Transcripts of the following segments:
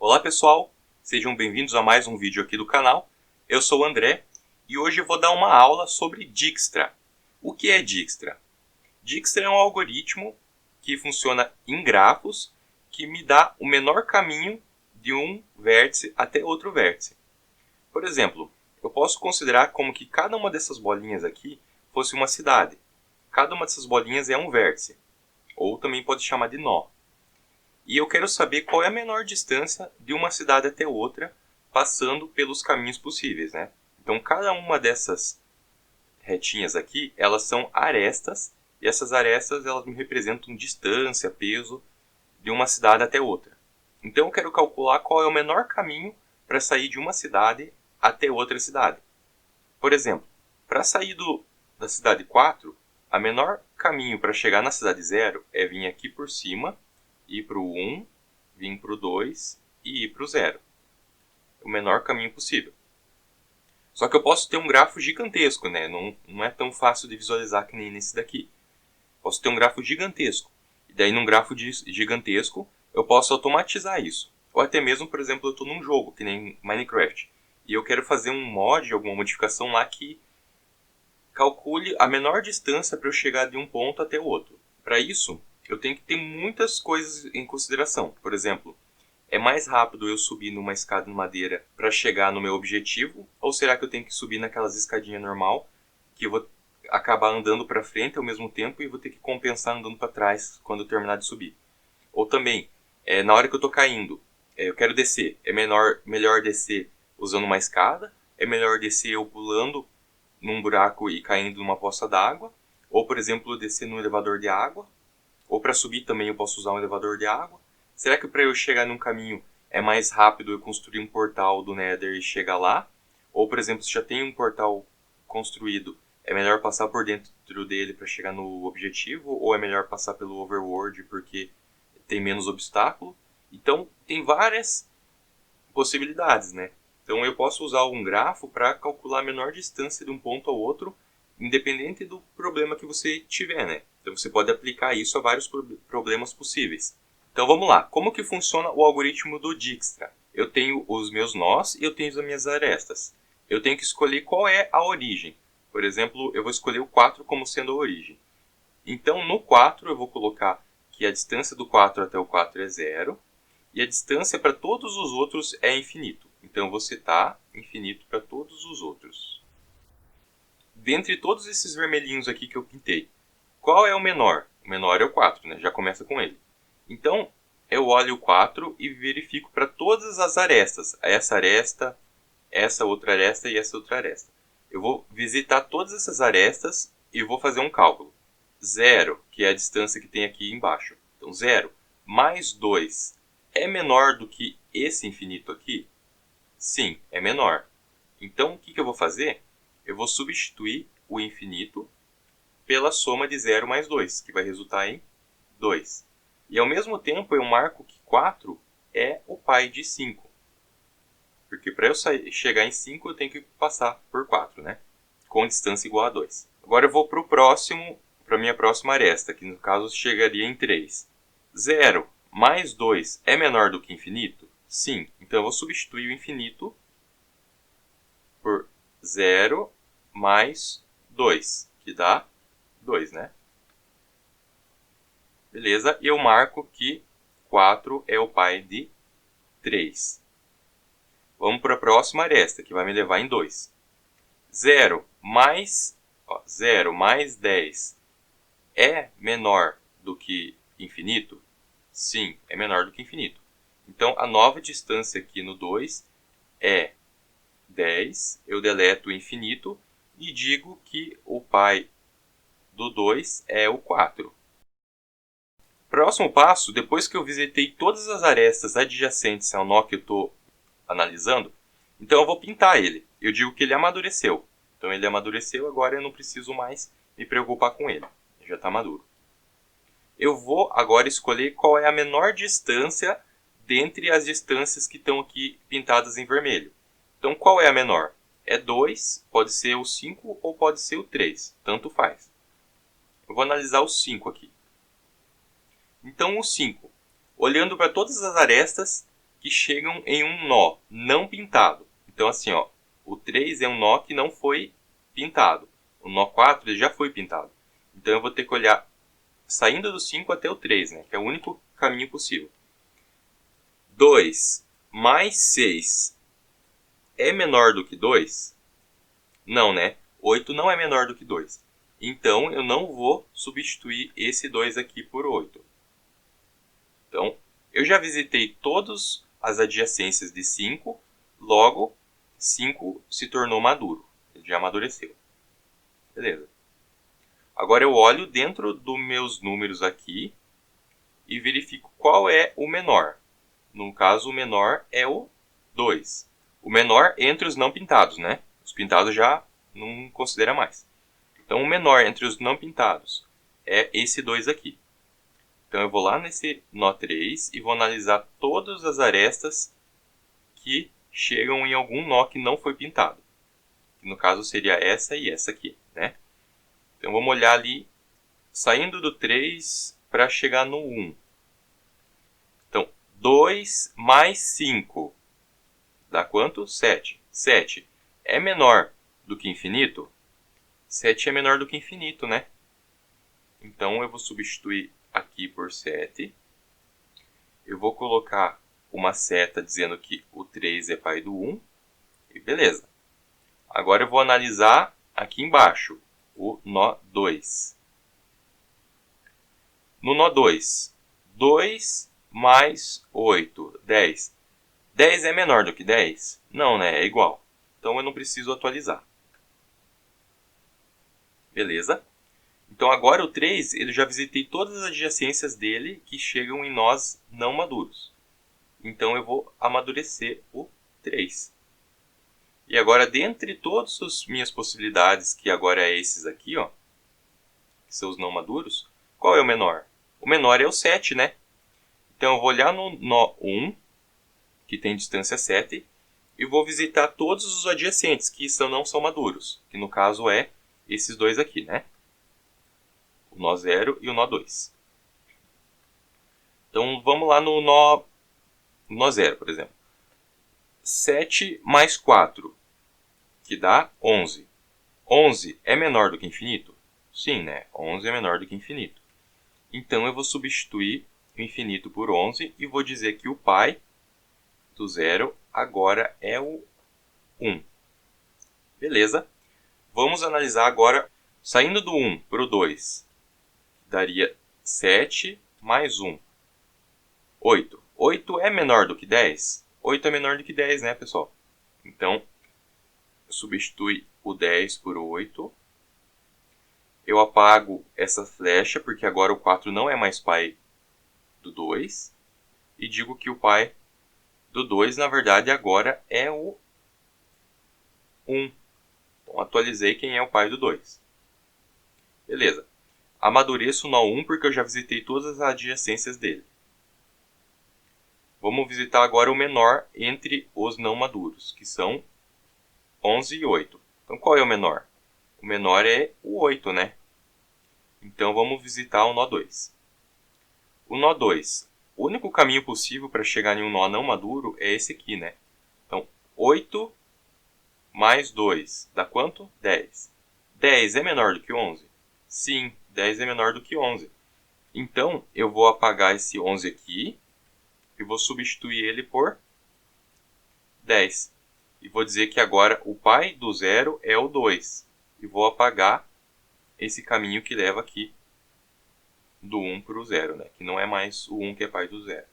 Olá pessoal, sejam bem-vindos a mais um vídeo aqui do canal. Eu sou o André e hoje eu vou dar uma aula sobre Dijkstra. O que é Dijkstra? Dijkstra é um algoritmo que funciona em grafos que me dá o menor caminho de um vértice até outro vértice. Por exemplo, eu posso considerar como que cada uma dessas bolinhas aqui fosse uma cidade. Cada uma dessas bolinhas é um vértice, ou também pode chamar de nó. E eu quero saber qual é a menor distância de uma cidade até outra, passando pelos caminhos possíveis, né? Então, cada uma dessas retinhas aqui, elas são arestas, e essas arestas elas me representam distância, peso, de uma cidade até outra. Então, eu quero calcular qual é o menor caminho para sair de uma cidade até outra cidade. Por exemplo, para sair da cidade 4, o menor caminho para chegar na cidade 0 é vir aqui por cima, ir para o 1, vir para o 2 e ir para o 0. O menor caminho possível. Só que eu posso ter um grafo gigantesco, né? Não é tão fácil de visualizar que nem nesse daqui. Posso ter um grafo gigantesco. E daí num grafo gigantesco eu posso automatizar isso. Ou até mesmo, por exemplo, eu estou num jogo, que nem Minecraft. E eu quero fazer um mod, alguma modificação lá que calcule a menor distância para eu chegar de um ponto até o outro. Para isso, eu tenho que ter muitas coisas em consideração. Por exemplo, é mais rápido eu subir numa escada de madeira para chegar no meu objetivo? Ou será que eu tenho que subir naquelas escadinhas normal, que eu vou acabar andando para frente ao mesmo tempo e vou ter que compensar andando para trás quando eu terminar de subir? Ou também, na hora que eu estou caindo, eu quero descer. É melhor descer usando uma escada? É melhor descer eu pulando num buraco e caindo numa poça d'água? Ou, por exemplo, descer num elevador de água? Ou para subir também eu posso usar um elevador de água? Será que para eu chegar num caminho é mais rápido eu construir um portal do Nether e chegar lá? Ou, por exemplo, se já tem um portal construído, é melhor passar por dentro dele para chegar no objetivo? Ou é melhor passar pelo overworld porque tem menos obstáculo? Então, tem várias possibilidades, né? Então, eu posso usar um grafo para calcular a menor distância de um ponto ao outro, independente do problema que você tiver, né? Então, você pode aplicar isso a vários problemas possíveis. Então, vamos lá. Como que funciona o algoritmo do Dijkstra? Eu tenho os meus nós e eu tenho as minhas arestas. Eu tenho que escolher qual é a origem. Por exemplo, eu vou escolher o 4 como sendo a origem. Então, no 4, eu vou colocar que a distância do 4 até o 4 é 0. E a distância para todos os outros é infinito. Então, eu vou setar infinito para todos os outros. Dentre todos esses vermelhinhos aqui que eu pintei, qual é o menor? O menor é o 4, né? Já começa com ele. Então, eu olho o 4 e verifico para todas as arestas. Essa aresta, essa outra aresta e essa outra aresta. Eu vou visitar todas essas arestas e vou fazer um cálculo. 0, que é a distância que tem aqui embaixo. Então, 0 mais 2 é menor do que esse infinito aqui? Sim, é menor. Então, o que eu vou fazer? Eu vou substituir o infinito pela soma de 0 mais 2, que vai resultar em 2. E ao mesmo tempo eu marco que 4 é o pai de 5. Porque para eu chegar em 5 eu tenho que passar por 4, né? Com distância igual a 2. Agora eu vou para a minha próxima aresta, que no caso chegaria em 3. 0 mais 2 é menor do que infinito? Sim. Então eu vou substituir o infinito por 0 mais 2, que dá 2, né? Beleza? E eu marco que 4 é o pai de 3. Vamos para a próxima aresta, que vai me levar em 2. 0 mais 10 é menor do que infinito? Sim, é menor do que infinito. Então, a nova distância aqui no 2 é 10. Eu deleto o infinito e digo que o pai do 2 é o 4. Próximo passo, depois que eu visitei todas as arestas adjacentes ao nó que eu estou analisando, então eu vou pintar ele. Eu digo que ele amadureceu. Então ele amadureceu, agora eu não preciso mais me preocupar com ele. Ele já está maduro. Eu vou agora escolher qual é a menor distância dentre as distâncias que estão aqui pintadas em vermelho. Então qual é a menor? É 2, pode ser o 5 ou pode ser o 3. Tanto faz. Eu vou analisar o 5 aqui. Então o 5, olhando para todas as arestas que chegam em um nó não pintado. Então assim, ó, o 3 é um nó que não foi pintado. O nó 4 ele já foi pintado. Então eu vou ter que olhar saindo do 5 até o 3, né, que é o único caminho possível. 2 mais 6 é menor do que 2? Não, né? 8 não é menor do que 2. Então eu não vou substituir esse 2 aqui por 8. Então, eu já visitei todas as adjacências de 5, logo 5 se tornou maduro. Ele já amadureceu. Beleza. Agora eu olho dentro dos meus números aqui e verifico qual é o menor. No caso, o menor é o 2. O menor entre os não pintados, né? Os pintados já não considera mais. Então, o menor entre os não pintados é esse 2 aqui. Então, eu vou lá nesse nó 3 e vou analisar todas as arestas que chegam em algum nó que não foi pintado. Que no caso seria essa e essa aqui, né? Então, vamos olhar ali, saindo do 3 para chegar no 1. Então, 2 mais 5 dá quanto? 7. 7 é menor do que infinito? 7 é menor do que infinito, né? Então, eu vou substituir aqui por 7. Eu vou colocar uma seta dizendo que o 3 é pai do 1. E beleza. Agora eu vou analisar aqui embaixo o nó 2. No nó 2, 2 mais 8, 10. 10 é menor do que 10? Não, né? É igual. Então eu não preciso atualizar. Beleza? Então agora o 3, eu já visitei todas as adjacências dele que chegam em nós não maduros. Então eu vou amadurecer o 3. E agora, dentre todas as minhas possibilidades, que agora é esses aqui, ó, que são os não maduros, qual é o menor? O menor é o 7, né? Então eu vou olhar no nó 1, que tem distância 7, e vou visitar todos os adjacentes que não são maduros, que no caso é esses dois aqui, né? O nó 0 e o nó 2. Então vamos lá no nó 0, por exemplo. 7 mais 4, que dá 11. 11 é menor do que infinito? Sim, né? 11 é menor do que infinito. Então eu vou substituir o infinito por 11 e vou dizer que o pai do 0 agora é o 1. Beleza? Vamos analisar agora, saindo do 1 para o 2, daria 7 mais 1. 8. 8 é menor do que 10? 8 é menor do que 10, né, pessoal? Então, substitui o 10 por 8. Eu apago essa flecha, porque agora o 4 não é mais pai do 2. E digo que o pai do 2, na verdade, agora é o 1. Então, atualizei quem é o pai do 2. Beleza. Amadureço o nó 1 porque eu já visitei todas as adjacências dele. Vamos visitar agora o menor entre os não maduros, que são 11 e 8. Então, qual é o menor? O menor é o 8, né? Então, vamos visitar o nó 2. O nó 2. O único caminho possível para chegar em um nó não maduro é esse aqui, né? Então, 8 mais 2 dá quanto? 10. 10 é menor do que 11? Sim, 10 é menor do que 11. Então, eu vou apagar esse 11 aqui e vou substituir ele por 10. E vou dizer que agora o pai do 0 é o 2. E vou apagar esse caminho que leva aqui do 1 para o 0, né? Que não é mais o 1 que é pai do 0.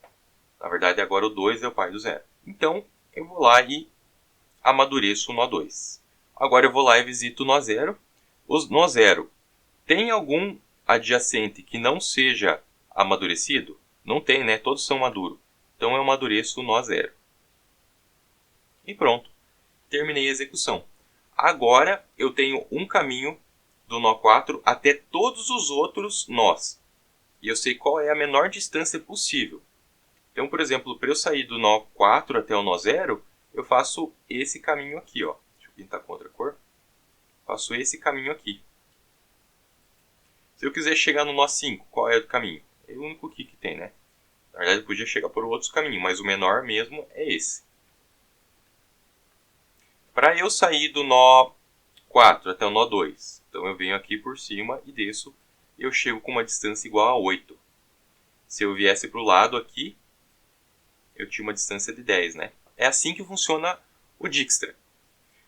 Na verdade, agora o 2 é o pai do 0. Então, eu vou lá e amadureço o nó 2. Agora eu vou lá e visito o nó 0. O nó 0 tem algum adjacente que não seja amadurecido? Não tem, né? Todos são maduros. Então eu amadureço o nó 0. E pronto. Terminei a execução. Agora eu tenho um caminho do nó 4 até todos os outros nós. E eu sei qual é a menor distância possível. Então, por exemplo, para eu sair do nó 4 até o nó 0, eu faço esse caminho aqui, ó. Deixa eu pintar com outra cor. Faço esse caminho aqui. Se eu quiser chegar no nó 5, qual é o caminho? É o único aqui que tem, né? Na verdade, eu podia chegar por outros caminhos, mas o menor mesmo é esse. Para eu sair do nó 4 até o nó 2, então eu venho aqui por cima e desço, e eu chego com uma distância igual a 8. Se eu viesse para o lado aqui, eu tinha uma distância de 10, né? É assim que funciona o Dijkstra.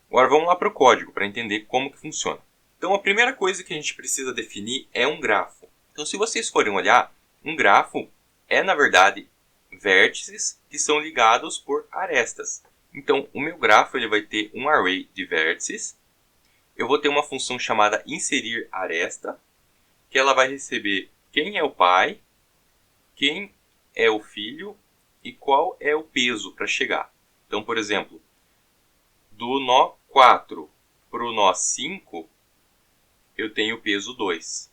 Agora vamos lá para o código, para entender como que funciona. Então a primeira coisa que a gente precisa definir é um grafo. Então se vocês forem olhar, um grafo é na verdade vértices que são ligados por arestas. Então o meu grafo ele vai ter um array de vértices. Eu vou ter uma função chamada inserir aresta, que ela vai receber quem é o pai, quem é o filho e qual é o peso para chegar. Então, por exemplo, do nó 4 para o nó 5, eu tenho o peso 2.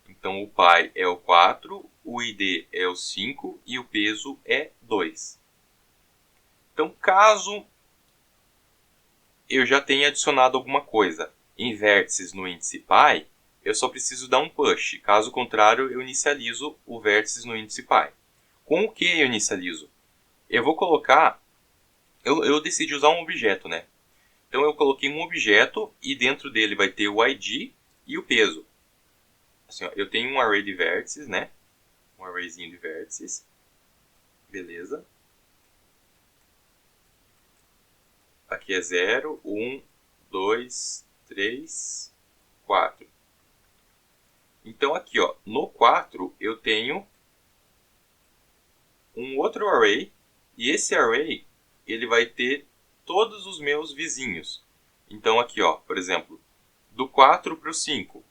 Então, o pai é o 4, o ID é o 5 e o peso é 2. Então, caso eu já tenha adicionado alguma coisa em vértices no índice pi, eu só preciso dar um push. Caso contrário, eu inicializo o vértices no índice pi. Com o que eu inicializo? Eu vou colocar... Eu decidi usar um objeto, né? Então eu coloquei um objeto e dentro dele vai ter o ID e o peso. Assim, ó, eu tenho um array de vértices, né? Um arrayzinho de vértices. Beleza. Aqui é 0, 1, 2, 3, 4. Então aqui, ó, no 4 eu tenho um outro array. E esse array ele vai ter todos os meus vizinhos. Então aqui, ó, por exemplo, do 4 para o 5,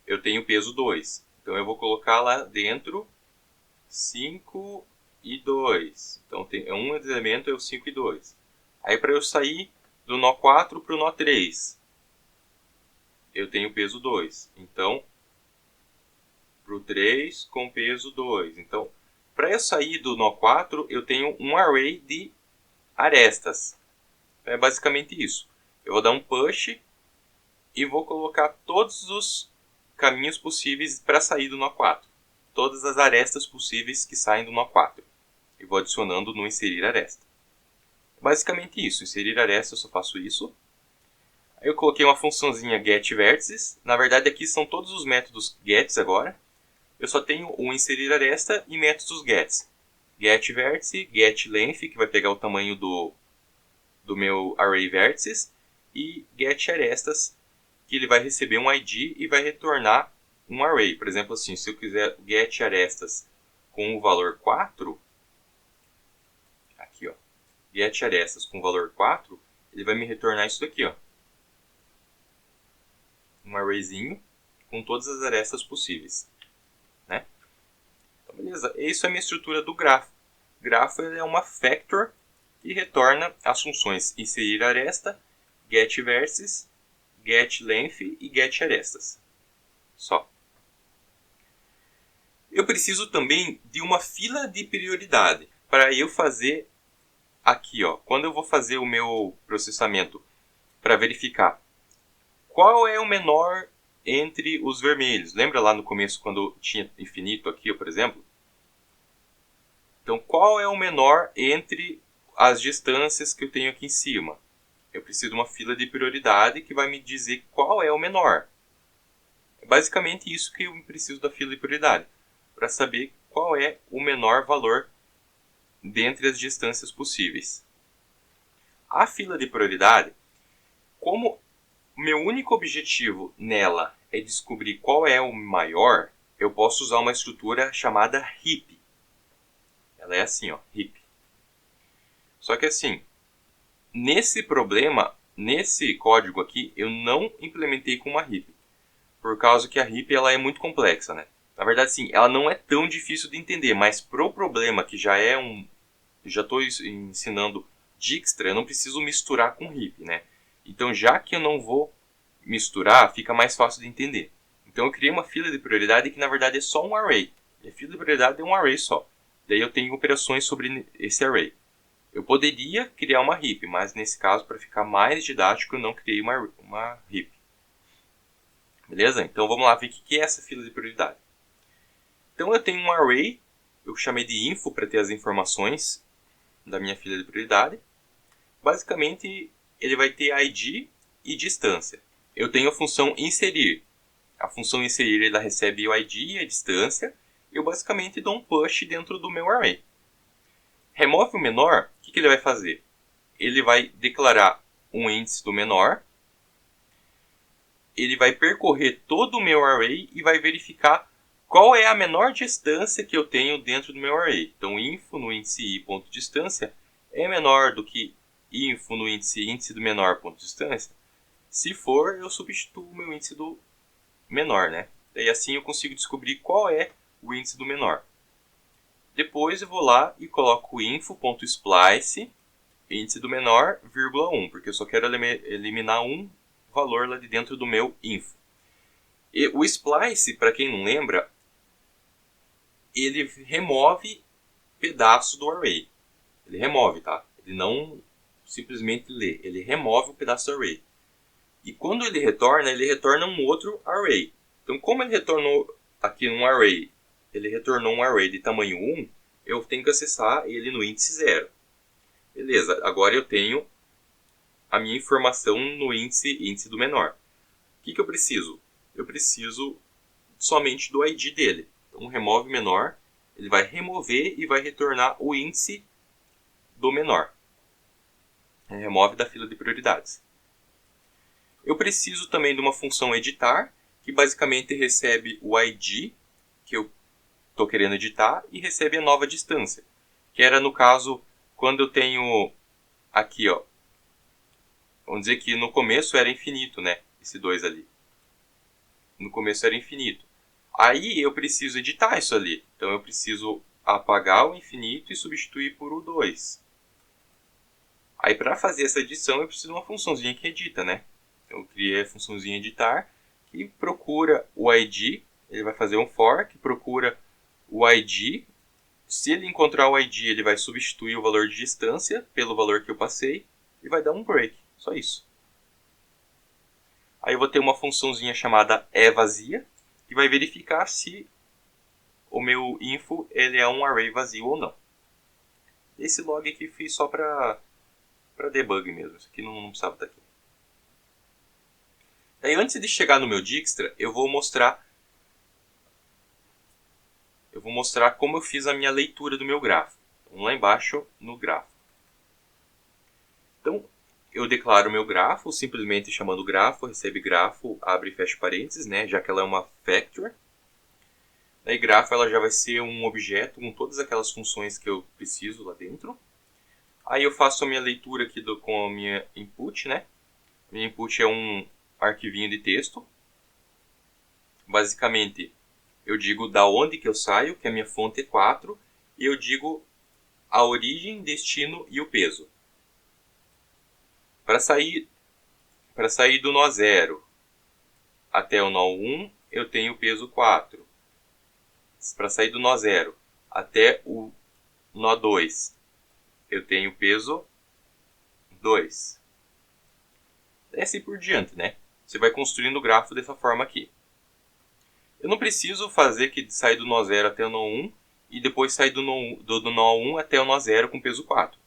eu tenho peso 2. Então eu vou colocar lá dentro 5 e 2. Então tem um elemento é o 5 e 2. Aí para eu sair do nó 4 para o nó 3, eu tenho peso 2. Então, para o 3 com peso 2. Então, para eu sair do nó 4, eu tenho um array de arestas. É basicamente isso. Eu vou dar um push e vou colocar todos os caminhos possíveis para sair do nó 4. Todas as arestas possíveis que saem do nó 4. E vou adicionando no inserir aresta. Basicamente isso. Inserir aresta eu só faço isso. Aí eu coloquei uma funçãozinha getVertices. Na verdade aqui são todos os métodos gets agora. Eu só tenho o inserir aresta e métodos gets. GetVertice, getLength, que vai pegar o tamanho do meu array vértices, e getArestas, que ele vai receber um ID e vai retornar um array. Por exemplo, assim, se eu quiser getArestas com o valor 4, aqui ó, getArestas com o valor 4, ele vai me retornar isso daqui, ó. Um arrayzinho com todas as arestas possíveis, né? Então, beleza, isso é a minha estrutura do grafo. O grafo é uma factor que retorna as funções inserir aresta, getVertices, getLength e getArestas. Só. Eu preciso também de uma fila de prioridade para eu fazer aqui, ó, quando eu vou fazer o meu processamento para verificar qual é o menor entre os vermelhos. Lembra lá no começo quando tinha infinito aqui, por exemplo? Então, qual é o menor entre as distâncias que eu tenho aqui em cima? Eu preciso de uma fila de prioridade que vai me dizer qual é o menor. É basicamente isso que eu preciso da fila de prioridade, para saber qual é o menor valor dentre as distâncias possíveis. A fila de prioridade, como meu único objetivo nela é descobrir qual é o maior, eu posso usar uma estrutura chamada heap. Ela é assim, ó, heap. Só que assim, nesse problema, nesse código aqui, eu não implementei com uma heap. Por causa que a heap ela é muito complexa, né? Na verdade, sim, ela não é tão difícil de entender, mas pro problema que já é já estou ensinando Dijkstra, eu não preciso misturar com heap, né? Então, já que eu não vou misturar, fica mais fácil de entender. Então, eu criei uma fila de prioridade que, na verdade, é só um array. E a fila de prioridade é um array só. Daí eu tenho operações sobre esse array. Eu poderia criar uma heap, mas nesse caso, para ficar mais didático, eu não criei uma heap. Beleza? Então, vamos lá ver o que é essa fila de prioridade. Então, eu tenho um array eu chamei de info para ter as informações da minha fila de prioridade. Basicamente, ele vai ter ID e distância. Eu tenho a função inserir. A função inserir ela recebe o ID e a distância. Eu basicamente dou um push dentro do meu array. Remove o menor, o que ele vai fazer? Ele vai declarar um índice do menor. Ele vai percorrer todo o meu array e vai verificar qual é a menor distância que eu tenho dentro do meu array. Então, info no índice i.distância é menor do que info no índice do menor.distância. Se for, eu substituo o meu índice do menor, né? Daí assim eu consigo descobrir qual é o índice do menor. Depois eu vou lá e coloco info.splice, índice do menor, vírgula 1, porque eu só quero eliminar um valor lá de dentro do meu info. E o splice, para quem não lembra, ele remove pedaços do array. Ele remove, tá? Ele não simplesmente lê, ele remove o pedaço do array. E quando ele retorna um outro array. Então, como ele retornou aqui um array, ele retornou um array de tamanho 1, eu tenho que acessar ele no índice 0. Beleza, agora eu tenho a minha informação no índice do menor. O que eu preciso? Eu preciso somente do ID dele. Então, remove menor, ele vai remover e vai retornar o índice do menor. Remove da fila de prioridades. Eu preciso também de uma função editar, que basicamente recebe o ID que eu estou querendo editar e recebe a nova distância. Que era no caso, quando eu tenho aqui, ó, vamos dizer que no começo era infinito, né? Esse 2 ali. No começo era infinito. Aí eu preciso editar isso ali. Então eu preciso apagar o infinito e substituir por o 2. Aí para fazer essa edição eu preciso de uma funçãozinha que edita, né? Então eu criei a funçãozinha editar que procura o ID. Ele vai fazer um for que procura o ID. Se ele encontrar o ID, ele vai substituir o valor de distância pelo valor que eu passei e vai dar um break. Só isso. Aí eu vou ter uma funçãozinha chamada evazia, que vai verificar se o meu info ele é um array vazio ou não. Esse log aqui fiz só para debug mesmo. Isso aqui não precisava estar aqui. Aí antes de chegar no meu Dijkstra, eu vou mostrar como eu fiz a minha leitura do meu grafo. Então, lá embaixo no grafo. Então, eu declaro o meu grafo, simplesmente chamando grafo, recebe grafo, abre e fecha parênteses, né, já que ela é uma factor. Daí grafo ela já vai ser um objeto com todas aquelas funções que eu preciso lá dentro. Aí eu faço a minha leitura aqui com a minha input, né? Minha input é um arquivinho de texto. Basicamente, eu digo da onde que eu saio, que a minha fonte é 4, e eu digo a origem, destino e o peso. Para sair do nó 0 até o nó 1, eu tenho o peso 4. Para sair do nó 0 até o nó 2, eu tenho o peso 2. E assim por diante, né? Você vai construindo o grafo dessa forma aqui. Eu não preciso fazer que sair do nó 0 até o nó 1 e depois sair do nó 1 até o nó 0 com peso 4.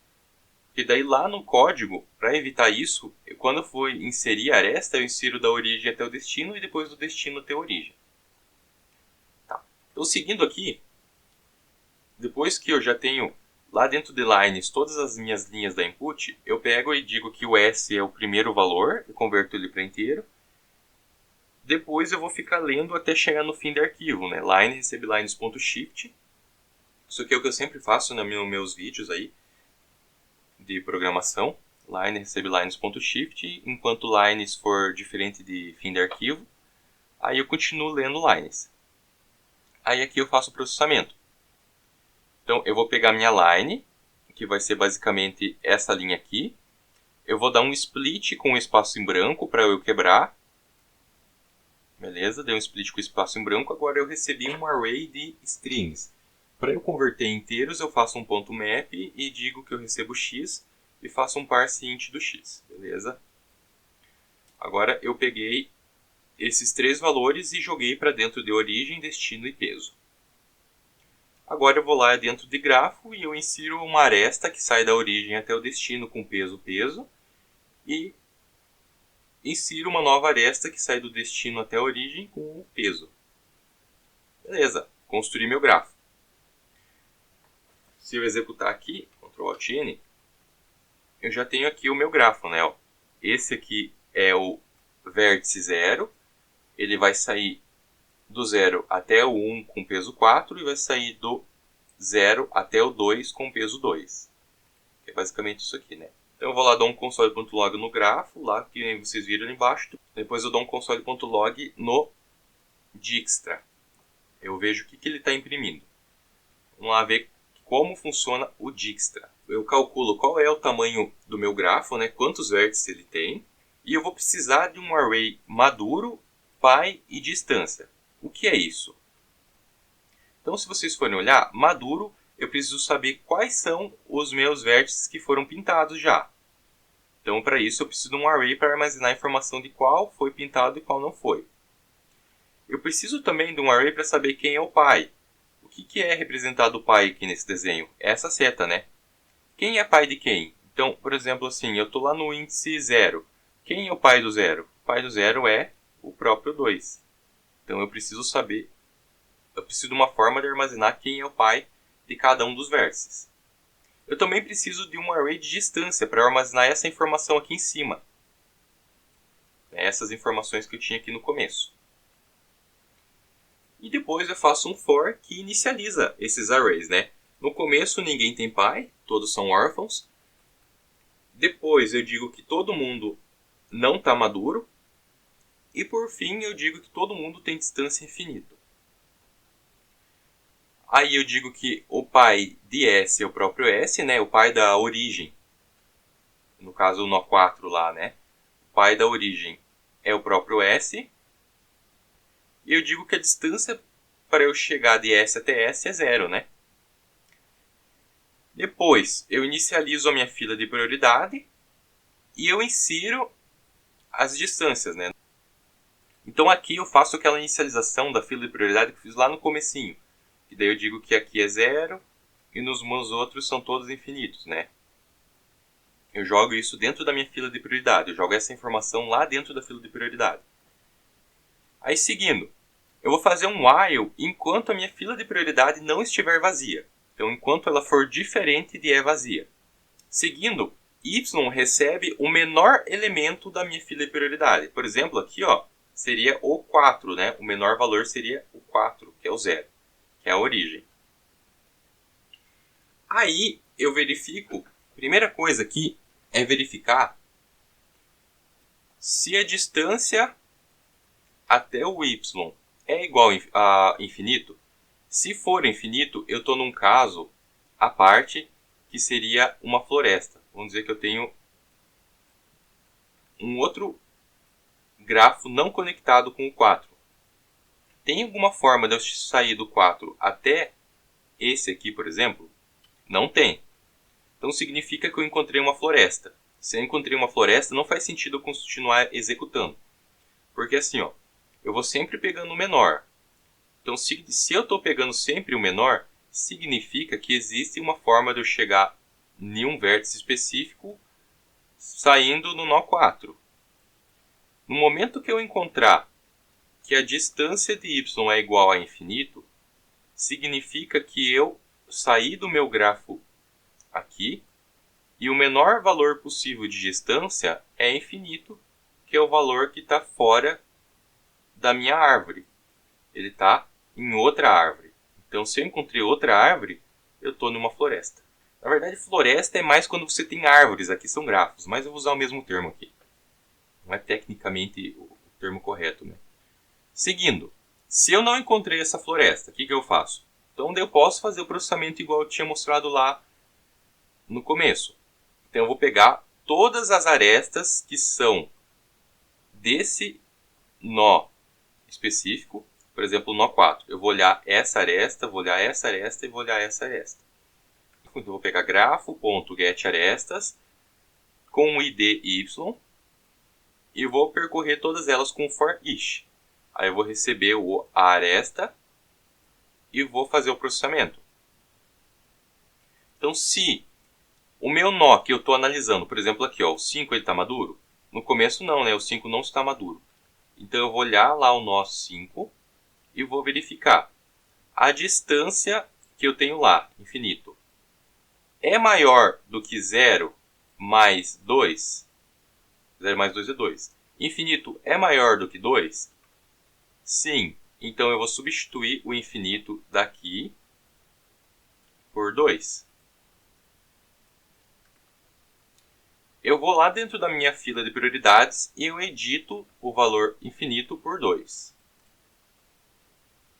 Porque daí lá no código, para evitar isso, quando eu for inserir a aresta, eu insiro da origem até o destino e depois do destino até a origem. Tá. Então seguindo aqui, depois que eu já tenho lá dentro de lines todas as minhas linhas da input, eu pego e digo que o S é o primeiro valor, eu converto ele para inteiro. Depois eu vou ficar lendo até chegar no fim do arquivo, né? Line recebe lines.shift. Isso aqui é o que eu sempre faço nos meus vídeos aí de programação. Line recebe lines.shift, enquanto lines for diferente de fim de arquivo, aí eu continuo lendo lines. Aí aqui eu faço o processamento. Então eu vou pegar minha line, que vai ser basicamente essa linha aqui. Eu vou dar um split com um espaço em branco para eu quebrar. Beleza, dei um split com espaço em branco. Agora eu recebi um array de strings. Para eu converter em inteiros, eu faço um ponto map e digo que eu recebo x e faço um parse int do x. Beleza? Agora eu peguei esses três valores e joguei para dentro de origem, destino e peso. Agora eu vou lá dentro de grafo e eu insiro uma aresta que sai da origem até o destino com peso, peso. E insiro uma nova aresta que sai do destino até a origem com o peso. Beleza, construí meu grafo. Se eu executar aqui, Ctrl Alt N, eu já tenho aqui o meu grafo, né? Ó. Esse aqui é o vértice 0, ele vai sair do 0 até o 1 com peso 4 e vai sair do 0 até o 2 com peso 2. Que é basicamente isso aqui, né? Então eu vou lá dar um console.log no grafo, lá que vocês viram ali embaixo. Depois eu dou um console.log no Dijkstra. Eu vejo o que ele está imprimindo. Vamos lá ver como funciona o Dijkstra. Eu calculo qual é o tamanho do meu grafo, né? Quantos vértices ele tem. E eu vou precisar de um array maduro, pai e distância. O que é isso? Então, se vocês forem olhar, maduro, eu preciso saber quais são os meus vértices que foram pintados já. Então, para isso, eu preciso de um array para armazenar a informação de qual foi pintado e qual não foi. Eu preciso também de um array para saber quem é o pai. O que é representado o pai aqui nesse desenho? É essa seta, né? Quem é pai de quem? Então, por exemplo, assim, eu estou lá no índice 0. Quem é o pai do 0? O pai do 0 é o próprio 2. Então, eu preciso saber, eu preciso de uma forma de armazenar quem é o pai de cada um dos vértices. Eu também preciso de um array de distância para armazenar essa informação aqui em cima. Essas informações que eu tinha aqui no começo. E depois eu faço um for que inicializa esses arrays, né? No começo ninguém tem pai, todos são órfãos. Depois eu digo que todo mundo não está maduro. E por fim eu digo que todo mundo tem distância infinita. Aí eu digo que o pai de S é o próprio S, né? O pai da origem. No caso o nó 4 lá, né? O pai da origem é o próprio S. E eu digo que a distância para eu chegar de S até S é 0, né? Depois eu inicializo a minha fila de prioridade e eu insiro as distâncias, né? Então aqui eu faço aquela inicialização da fila de prioridade que eu fiz lá no comecinho. E daí eu digo que aqui é 0 e nos meus outros são todos infinitos, né? Eu jogo isso dentro da minha fila de prioridade. Eu jogo essa informação lá dentro da fila de prioridade. Aí seguindo, eu vou fazer um while enquanto a minha fila de prioridade não estiver vazia. Então enquanto ela for diferente de é vazia. Seguindo, y recebe o menor elemento da minha fila de prioridade. Por exemplo, aqui ó, seria o 4, né? O menor valor seria o 4, que é o 0, que é a origem. Aí eu verifico, primeira coisa aqui é verificar se a distância até o y é igual a infinito. Se for infinito, eu estou num caso à parte que seria uma floresta. Vamos dizer que eu tenho um outro grafo não conectado com o 4. Tem alguma forma de eu sair do 4 até esse aqui, por exemplo? Não tem. Então significa que eu encontrei uma floresta. Se eu encontrei uma floresta, não faz sentido eu continuar executando. Porque assim, ó, eu vou sempre pegando o menor. Então se eu estou pegando sempre o menor, significa que existe uma forma de eu chegar em um vértice específico saindo no nó 4. No momento que eu encontrar que a distância de y é igual a infinito, significa que eu saí do meu grafo aqui e o menor valor possível de distância é infinito, que é o valor que está fora da minha árvore. Ele está em outra árvore. Então, se eu encontrei outra árvore, eu estou numa floresta. Na verdade, floresta é mais quando você tem árvores. Aqui são grafos, mas eu vou usar o mesmo termo aqui. Não é tecnicamente o termo correto, né? Seguindo, se eu não encontrei essa floresta, o que eu faço? Então, eu posso fazer o processamento igual eu tinha mostrado lá no começo. Então, eu vou pegar todas as arestas que são desse nó específico. Por exemplo, o nó 4. Eu vou olhar essa aresta, vou olhar essa aresta e vou olhar essa aresta. Então, eu vou pegar grafo.getArestas com o id y e vou percorrer todas elas com for each. Aí eu vou receber a aresta e vou fazer o processamento. Então, se o meu nó que eu estou analisando, por exemplo aqui, ó, o 5 está maduro? No começo não, né? O 5 não está maduro. Então eu vou olhar lá o nó 5 e vou verificar. A distância que eu tenho lá, infinito, é maior do que 0 mais 2? 0 mais 2 é 2. Infinito é maior do que 2? Sim. Então eu vou substituir o infinito daqui por 2. Eu vou lá dentro da minha fila de prioridades e eu edito o valor infinito por 2.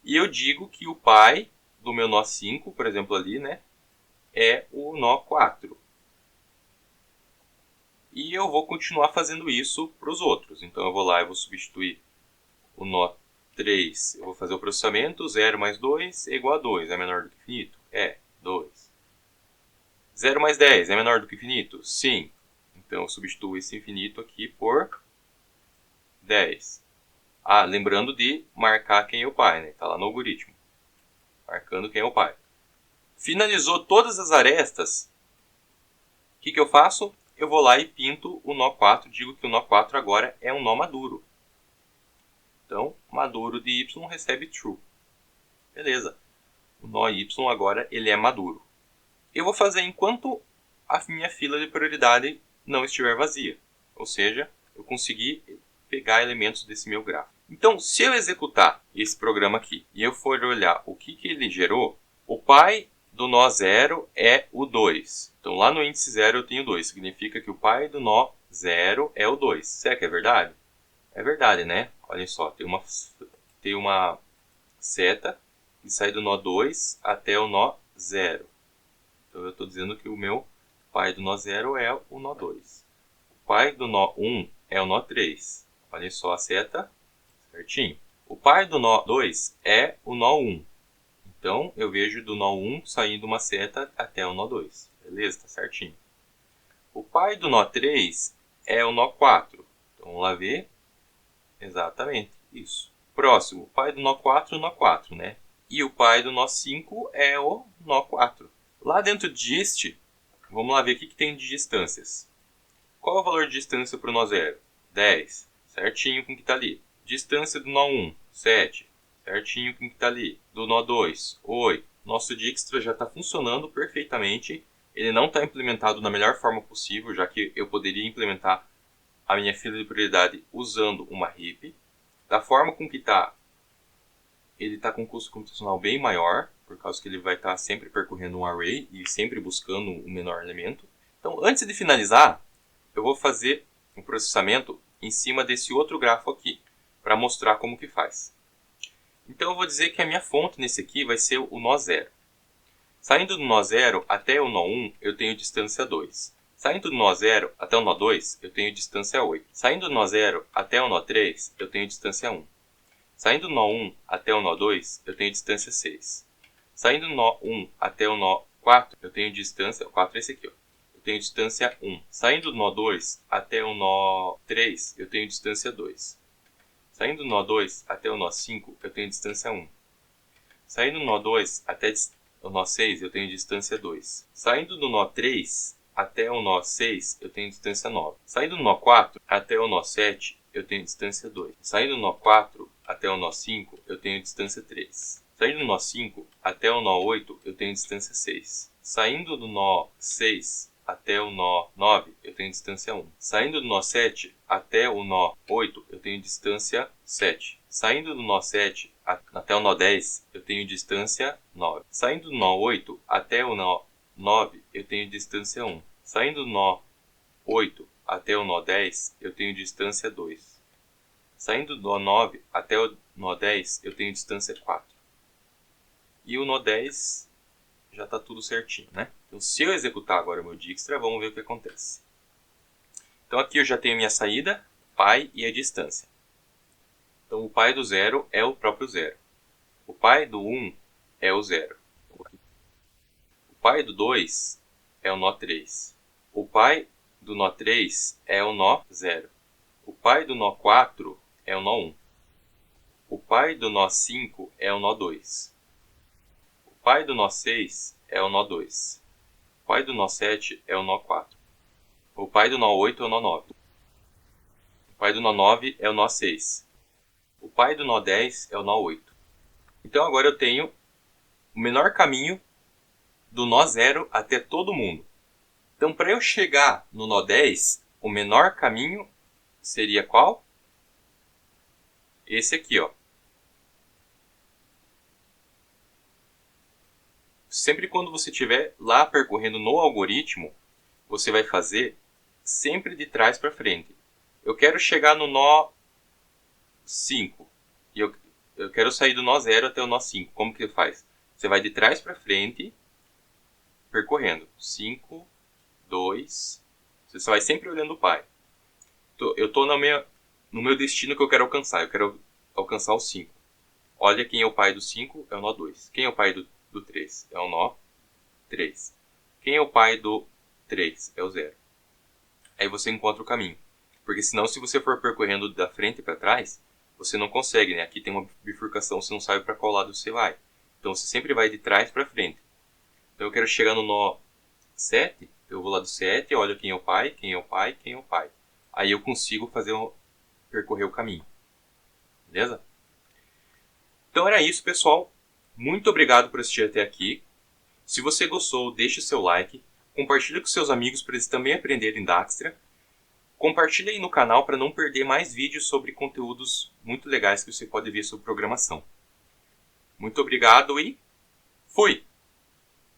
E eu digo que o pai do meu nó 5, por exemplo ali, né, é o nó 4. E eu vou continuar fazendo isso para os outros. Então eu vou lá e vou substituir o nó 3. Eu vou fazer o processamento. 0 mais 2 é igual a 2. É menor do que infinito? É, 2. 0 mais 10 é menor do que infinito? Sim. Então eu substituo esse infinito aqui por 10. Ah, lembrando de marcar quem é o pai, né? Está lá no algoritmo. Marcando quem é o pai. Finalizou todas as arestas. O que eu faço? Eu vou lá e pinto o nó 4. Digo que o nó 4 agora é um nó maduro. Então, maduro de y recebe true. Beleza. O nó y agora ele é maduro. Eu vou fazer enquanto a minha fila de prioridade não estiver vazia. Ou seja, eu consegui pegar elementos desse meu gráfico. Então, se eu executar esse programa aqui e eu for olhar o que ele gerou, o pai do nó 0 é o 2. Então, lá no índice 0 eu tenho 2. Significa que o pai do nó 0 é o 2. Será que é verdade? É verdade, né? Olha só, tem uma seta que sai do nó 2 até o nó 0. Então, eu estou dizendo que o meu pai do nó 0 é o nó 2. O pai do nó 1 é o nó 3. Olha só a seta, certinho. O pai do nó 2 é o nó 1. Então, eu vejo do nó 1 saindo uma seta até o nó 2. Beleza? Tá certinho. O pai do nó 3 é o nó 4. Então, vamos lá ver. Exatamente, isso. Próximo, o pai do nó 4 é o nó 4, né? E o pai do nó 5 é o nó 4. Lá dentro dist, vamos lá ver o que tem de distâncias. Qual é o valor de distância para o nó 0? 10. Certinho com o que está ali. Distância do nó 1, 7. Certinho com o que está ali. Do nó 2, 8. Nosso Dijkstra já está funcionando perfeitamente. Ele não está implementado da melhor forma possível, já que eu poderia implementar a minha fila de prioridade usando uma heap. Da forma com que está, ele está com um custo computacional bem maior, por causa que ele vai estar sempre percorrendo um array e sempre buscando o menor elemento. Então, antes de finalizar, eu vou fazer um processamento em cima desse outro grafo aqui, para mostrar como que faz. Então, eu vou dizer que a minha fonte nesse aqui vai ser o nó 0. Saindo do nó 0 até o nó 1, eu tenho distância 2. Saindo do nó 0 até o nó 2, eu tenho distância 8. Saindo do nó 0 até o nó 3, eu tenho distância 1. Saindo do nó 1 até o nó 2, eu tenho distância 6. Saindo do nó 1 até o nó 4, eu tenho distância... 4 é esse aqui, ó. Eu tenho distância 1. Saindo do nó 2 até o nó 3, eu tenho distância 2. Saindo do nó 2 até o nó 5, eu tenho distância 1. Saindo do nó 2 até o nó 6, eu tenho distância 2. Saindo do nó 3 até o nó 6, eu tenho distância 9. Saindo do nó 4 até o nó 7, eu tenho distância 2. Saindo do nó 4 até o nó 5, eu tenho distância 3. Saindo do nó 5 até o nó 8, eu tenho distância 6. Saindo do nó 6 até o nó 9, eu tenho distância 1. Saindo do nó 7 até o nó 8, eu tenho distância 7. Saindo do nó 7 até o nó 10, eu tenho distância 9. Saindo do nó 8 até o nó 9, eu tenho distância 1. Saindo do nó 8 até o nó 10, eu tenho distância 2. Saindo do nó 9 até o nó 10, eu tenho distância 4. E o nó 10 já está tudo certinho, né? Então, se eu executar agora o meu Dijkstra, vamos ver o que acontece. Então, aqui eu já tenho a minha saída, pai e a distância. Então, o pai do 0 é o próprio 0. O pai do 1 é o 0. O pai do 2 é o nó 3. O pai do nó 3 é o nó 0. O pai do nó 4 é o nó 1. O pai do nó 5 é o nó 2. O pai do nó 6 é o nó 2. pai do nó 7 é o nó 4. O pai do nó 8 é o nó 9. O pai do nó 9 é o nó 6. O pai do nó 10 é o nó 8. Então agora eu tenho o menor caminho do nó 0 até todo mundo. Então para eu chegar no nó 10, o menor caminho seria qual? Esse aqui, ó. Sempre quando você estiver lá percorrendo no algoritmo, você vai fazer sempre de trás para frente. Eu quero chegar no nó 5 e eu quero sair do nó 0 até o nó 5. Como que faz? Você vai de trás para frente, percorrendo 5, 2. Você só vai sempre olhando o pai. Eu estou no meu destino que eu quero alcançar. Eu quero alcançar o 5. Olha quem é o pai do 5, é o nó 2. Quem é o pai do 3? É o nó 3. Quem é o pai do 3? É o 0. Aí você encontra o caminho. Porque senão, se você for percorrendo da frente para trás, você não consegue, né? Aqui tem uma bifurcação, você não sabe para qual lado você vai. Então você sempre vai de trás para frente. Então eu quero chegar no nó 7, eu vou lá do 7, olho quem é o pai, quem é o pai, quem é o pai. Aí eu consigo percorrer o caminho. Beleza? Então era isso, pessoal. Muito obrigado por assistir até aqui. Se você gostou, deixe o seu like. Compartilhe com seus amigos para eles também aprenderem Dijkstra. Compartilhe aí no canal para não perder mais vídeos sobre conteúdos muito legais que você pode ver sobre programação. Muito obrigado e fui!